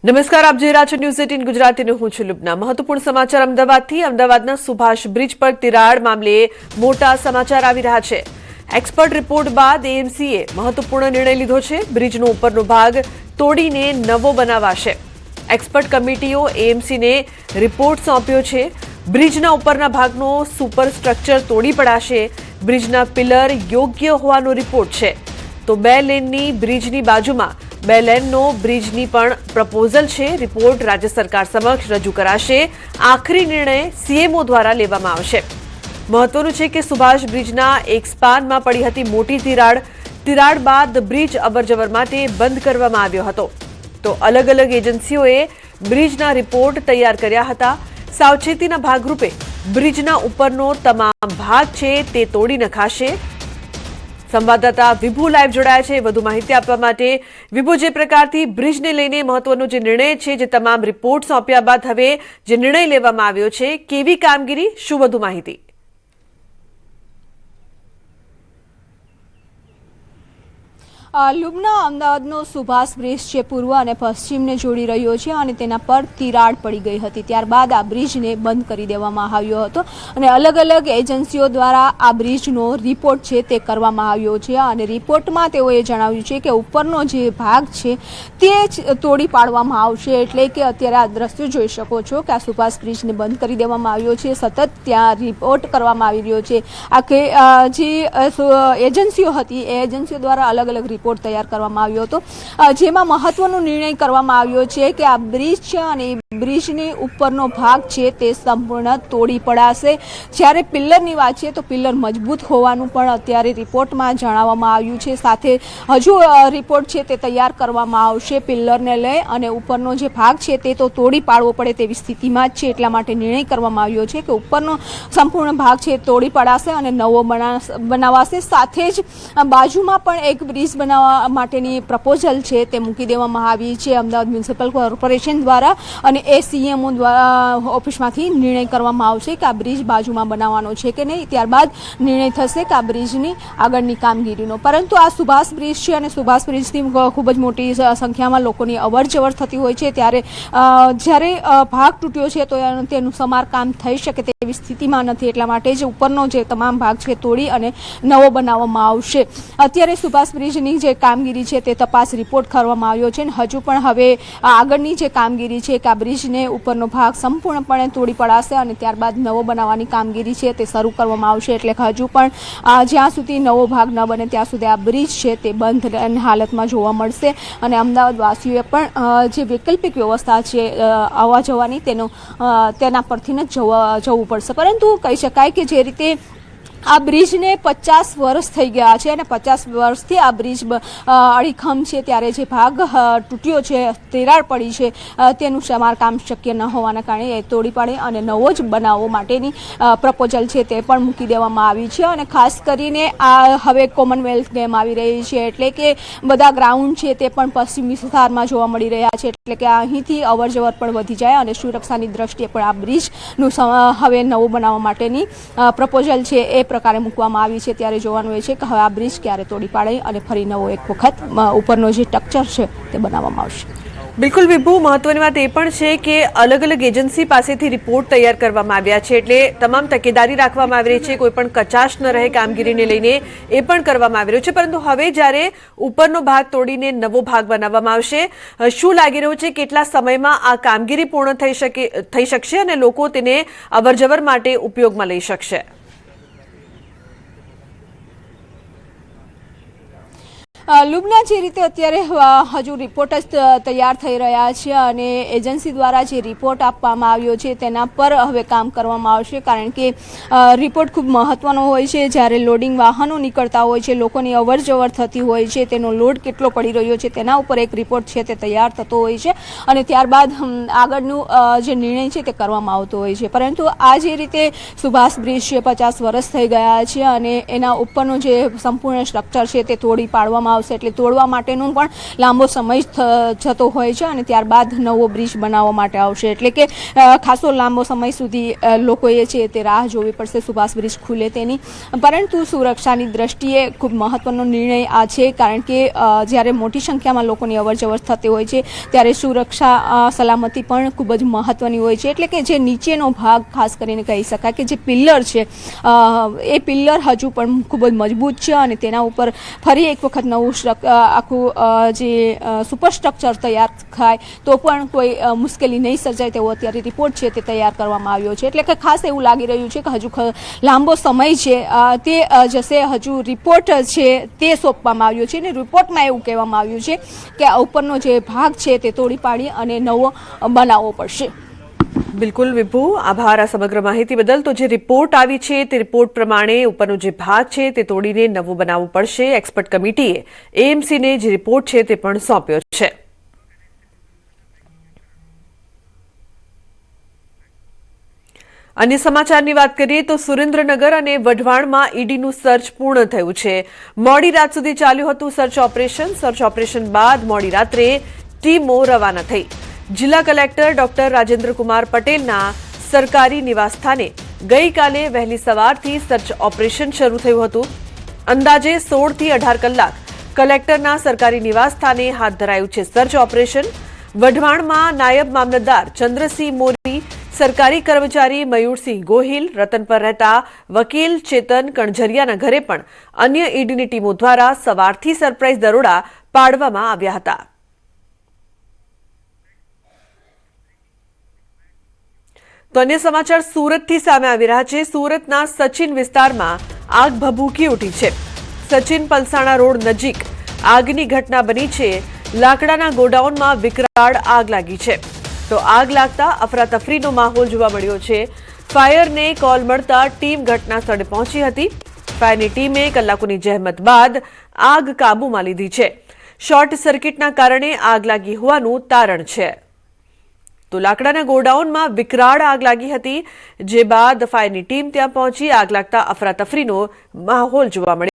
નમસ્કાર, આપ જોઈ રહ્યા છો ન્યૂઝ 18 ગુજરાતીનું હું છું લુબના। મહત્વપૂર્ણ સમાચાર અમદાવાદથી। અમદાવાદના સુભાષ બ્રિજ પર તિરાડ મામલે મોટા સમાચાર આવી રહ્યા છે। એક્સપર્ટ રિપોર્ટ બાદ એએમસીએ મહત્વપૂર્ણ નિર્ણય લીધો છે। બ્રિજનો ઉપરનો ભાગ તોડીને નવો બનાવાશે। એક્સપર્ટ કમિટીઓ એએમસીને રિપોર્ટ સોંપ્યો છે। બ્રિજના ઉપરના ભાગનો સુપર સ્ટ્રક્ચર તોડી પડાશે। બ્રિજના પિલર યોગ્ય હોવાનો રિપોર્ટ છે। તો 2 લેનની બ્રિજની બાજુમાં 2 લેનનો બ્રિજની પણ પ્રપોઝલ છે। રિપોર્ટ રાજ્ય સરકાર સમક્ષ રજૂ કરાશે। આખરી નિર્ણય સીએમઓ દ્વારા લેવામાં આવશે। મહત્વનું છે કે સુભાષ બ્રિજના એક સ્પાનમાં પડી હતી મોટી તિરાડ બાદ બ્રિજ અવરજવર માટે બંધ કરવામાં આવ્યો હતો। તો અલગ અલગ એજન્સીઓએ બ્રિજના રિપોર્ટ તૈયાર કર્યા હતા। સાવચેતીના ભાગરૂપે બ્રિજના ઉપરનો તમામ ભાગ છે તે તોડી નખાશે। સંવાદદાતા વિભુ લાઈવ જોડાયા છે વધુ માહિતી આપવા માટે। વિભુ, જે પ્રકારથી બ્રિજને લઈને મહત્વનો જે નિર્ણય છે, જે તમામ રિપોર્ટ સોંપ્યા બાદ હવે જે નિર્ણય લેવામાં આવ્યો છે, કેવી કામગીરી, શું વધુ માહિતી? લુબના અમદાવાદનો સુભાષ બ્રિજ છે પૂર્વ અને પશ્ચિમને જોડી રહ્યો છે અને તેના પર તિરાડ પડી ગઈ હતી। ત્યારબાદ આ બ્રિજને બંધ કરી દેવામાં આવ્યો હતો અને અલગ અલગ એજન્સીઓ દ્વારા આ બ્રિજનો રિપોર્ટ છે તે કરવામાં આવ્યો છે અને રિપોર્ટમાં તેઓએ જણાવ્યું છે કે ઉપરનો જે ભાગ છે તે જ તોડી પાડવામાં આવશે। એટલે કે અત્યારે આ દ્રશ્યો જોઈ શકો છો કે આ સુભાષ બ્રિજને બંધ કરી દેવામાં આવ્યો છે। સતત ત્યાં રિપોર્ટ કરવામાં આવી રહ્યો છે। આ જે એજન્સીઓ હતી એ એજન્સીઓ દ્વારા અલગ અલગ રિપોર્ટ તૈયાર કરવામાં આવ્યો હતો, જેમાં મહત્વનો નિર્ણય કરવામાં આવ્યો છે કે આ બ્રિજ છે અને બ્રિજની ઉપરનો ભાગ છે તે સંપૂર્ણ તોડી પડાશે। જ્યારે પિલ્લરની વાત છે તો પિલ્લર મજબૂત હોવાનું પણ અત્યારે રિપોર્ટમાં જણાવવામાં આવ્યું છે। સાથે હજુ રિપોર્ટ છે તે તૈયાર કરવામાં આવશે પિલ્લરને લઈ અને ઉપરનો જે ભાગ છે તે તો તોડી પાડવો પડે તેવી સ્થિતિમાં જ છે। એટલા માટે નિર્ણય કરવામાં આવ્યો છે કે ઉપરનો સંપૂર્ણ ભાગ છે તોડી પડાશે અને નવો બનાવાશે। સાથે જ બાજુમાં પણ એક બ્રિજ બનાવવા માટેની પ્રપોઝલ છે તે મૂકી દેવામાં આવી છે અમદાવાદ મ્યુનિસિપલ કોર્પોરેશન દ્વારા અને એ સીએમઓ દ્વારા ઓફિસમાંથી નિર્ણય કરવામાં આવશે કે આ બ્રિજ બાજુમાં બનાવવાનો છે કે નહીં। ત્યારબાદ નિર્ણય થશે કે આ બ્રિજની આગળની કામગીરીનો। પરંતુ આ સુભાષ બ્રિજ છે અને સુભાષ બ્રિજથી ખૂબ જ મોટી સંખ્યામાં લોકોની અવરજવર થતી હોય છે, ત્યારે જ્યારે ભાગ તૂટ્યો છે તો તેનું સમારકામ થઈ શકે તેવી સ્થિતિમાં નથી। એટલા માટે જ ઉપરનો જે તમામ ભાગ છે તોડી અને નવો બનાવવામાં આવશે। અત્યારે સુભાષ બ્રિજની જે કામગીરી છે તે તપાસ રિપોર્ટ કરવામાં આવ્યો છે અને હજુ પણ હવે આગળની જે કામગીરી છે કે આ બ્રિજને ઉપરનો ભાગ સંપૂર્ણપણે તોડી પડાશે અને ત્યારબાદ નવો બનાવવાની કામગીરી છે તે શરૂ કરવામાં આવશે। એટલે કે હજુ પણ જ્યાં સુધી નવો ભાગ ન બને ત્યાં સુધી આ બ્રિજ છે તે બંધ હાલતમાં જોવા મળશે અને અમદાવાદ વાસીઓએ પણ જે વૈકલ્પિક વ્યવસ્થા છે આવવા જવાની તેના પરથી જ જવું પડશે। પરંતુ કહી શકાય કે જે રીતે આ બ્રિજને 50 વર્ષ થઈ ગયા છે અને 50 વર્ષથી આ બ્રિજ અડીખમ છે, ત્યારે જે ભાગ તૂટ્યો છે, તિરાડ પડી છે, તેનું સમારકામ શક્ય ન હોવાના કારણે એ તોડી પાડી અને નવો જ બનાવવા માટેની પ્રપોઝલ છે તે પણ મૂકી દેવામાં આવી છે। અને ખાસ કરીને આ હવે કોમનવેલ્થ ગેમ આવી રહી છે, એટલે કે બધા ગ્રાઉન્ડ છે તે પણ પશ્ચિમ વિસ્તારમાં જોવા મળી રહ્યા છે, એટલે કે અહીંથી અવરજવર પણ વધી જાય અને સુરક્ષાની દ્રષ્ટિએ પણ આ બ્રિજનું હવે નવું બનાવવા માટેની પ્રપોઝલ છે એ પ્રકારે મૂકવામાં આવી છે। ત્યારે જોવાનું એ છે કે હવે આ બ્રિજ ક્યારે તોડી પાડે અને ફરી નવો એક વખત ઉપરનો જે સ્ટ્રક્ચર છે તે બનાવવામાં આવશે। બિલકુલ વિભુ, મહત્વની વાત એ પણ છે કે અલગ અલગ એજન્સી પાસેથી રિપોર્ટ તૈયાર કરવામાં આવ્યા છે, એટલે તમામ તકેદારી રાખવામાં આવી રહી છે, કોઈ પણ કચાશ ન રહે કામગીરીને લઈને એ પણ કરવામાં આવી રહ્યું છે। પરંતુ હવે જ્યારે ઉપરનો ભાગ તોડીને નવો ભાગ બનાવવામાં આવશે, શું લાગી રહ્યું છે કેટલા સમયમાં આ કામગીરી પૂર્ણ થઈ શકશે અને લોકો તેને અવરજવર માટે ઉપયોગમાં લઈ શકશે? લુબના જે રીતે અત્યારે હજુ રિપોર્ટ જ તૈયાર થઈ રહ્યા છે અને એજન્સી દ્વારા જે રિપોર્ટ આપવામાં આવ્યો છે તેના પર હવે કામ કરવામાં આવશે, કારણ કે રિપોર્ટ ખૂબ મહત્વનો હોય છે। જ્યારે લોડિંગ વાહનો નીકળતા હોય છે, લોકોની અવરજવર થતી હોય છે, તેનો લોડ કેટલો પડી રહ્યો છે તેના ઉપર એક રિપોર્ટ છે તે તૈયાર થતો હોય છે અને ત્યારબાદ આગળનું જે નિર્ણય છે તે કરવામાં આવતો હોય છે। પરંતુ આ જે રીતે સુભાષ બ્રિજ છે 50 વર્ષ થઈ ગયા છે અને એના ઉપરનો જે સંપૂર્ણ સ્ટ્રક્ચર છે તે તોડી પાડવામાં આવશે, એટલે તોડવા માટેનો પણ લાંબો સમય જતો હોય છે અને ત્યારબાદ નવો બ્રિજ બનાવવા માટે આવશે, એટલે કે ખાસો લાંબો સમય સુધી લોકોએ છે તે રાહ જોવી પડશે સુભાષ બ્રિજ ખુલે તેની. પરંતુ સુરક્ષાની દ્રષ્ટિએ ખૂબ મહત્વનો નિર્ણય આ છે, કારણ કે જ્યારે મોટી સંખ્યામાં લોકોની અવરજવર થતી હોય છે ત્યારે સુરક્ષા સલામતી પણ ખૂબ જ મહત્વની હોય છે, એટલે કે જે નીચેનો ભાગ ખાસ કરીને કહી શકાય કે જે પિલ્લર છે એ પિલ્લર હજુ પણ ખૂબ જ મજબૂત છે અને તેના ઉપર ફરી એક વખત નવું આખું જે સુપરસ્ટ્રક્ચર તૈયાર થાય તો પણ કોઈ મુશ્કેલી નહીં સર્જાય તેવો અત્યારે રિપોર્ટ છે તે તૈયાર કરવામાં આવ્યો છે. એટલે કે ખાસ એવું લાગી રહ્યું છે કે હજુ લાંબો સમય છે તે જશે, હજુ રિપોર્ટ છે તે સોંપવામાં આવ્યો છે અને રિપોર્ટમાં એવું કહેવામાં આવ્યું છે કે આ ઉપરનો જે ભાગ છે તે તોડી પાડી અને નવો બનાવવો પડશે. બિલકુલ વિભુ, આભાર આ સમગ્ર માહિતી બદલ. તો જે રિપોર્ટ આવી છે તે રિપોર્ટ પ્રમાણે ઉપરનો જે ભાગ છે તે તોડીને નવો બનાવવું પડશે. એક્સપર્ટ કમિટીએ એએમસીને જે રિપોર્ટ છે તે પણ સોંપ્યો છે. અન્ય સમાચારની વાત કરીએ તો સુરેન્દ્રનગર અને વઢવાણમાં ઈડીનું સર્ચ પૂર્ણ થયું છે. મોડી રાત સુધી ચાલ્યું હતું સર્ચ ઓપરેશન. સર્ચ ઓપરેશન બાદ મોડી રાત્રે ટીમો રવાના થઈ. જિલ્લા કલેક્ટર ડોક્ટર રાજેન્દ્રકુમાર પટેલના સરકારી નિવાસસ્થાને ગઈકાલે વહેલી સવારથી સર્ચ ઓપરેશન શરૂ થયું હતું. અંદાજે 16 થી 18 કલાક કલેક્ટરના સરકારી નિવાસસ્થાને હાથ ધરાયું છે સર્ચ ઓપરેશન. વઢવાણમાં નાયબ મામલતદાર ચંદ્રસિંહ મોરી, સરકારી કર્મચારી મયુરસિંહ ગોહિલ, રતન પર રહેતા વકીલ ચેતન કણઝરિયાના ઘરે પણ અન્ય ઈડીની ટીમો દ્વારા સવારથી સરપ્રાઇઝ દરોડા પાડવામાં આવ્યા હતા. તો અન્ય સમાચાર સુરતથી સામે આવી રહ્યા છે. સુરતના સચિન વિસ્તારમાં આગ ભભૂકી ઉઠી છે. સચિન પલસાણા રોડ નજીક આગની ઘટના બની છે. લાકડાના ગોડાઉનમાં વિકરાળ આગ લાગી છે. તો આગ લાગતા અફરાતફરીનો માહોલ જોવા મળ્યો છે. ફાયરને કોલ મળતા ટીમ ઘટના સ્થળે પહોંચી હતી. ફાયરની ટીમે કલાકોની જહેમત બાદ આગ કાબૂમાં લીધી છે. શોર્ટ સર્કિટના કારણે આગ લાગી હોવાનું તારણ છે. તો લાકડાના ગોડાઉનમાં વિકરાળ આગ લાગી હતી, જે બાદ ફાયરની ટીમ ત્યાં પહોંચી આગ લાગતા અફરાતફરીનો માહોલ જોવા મળ્યો.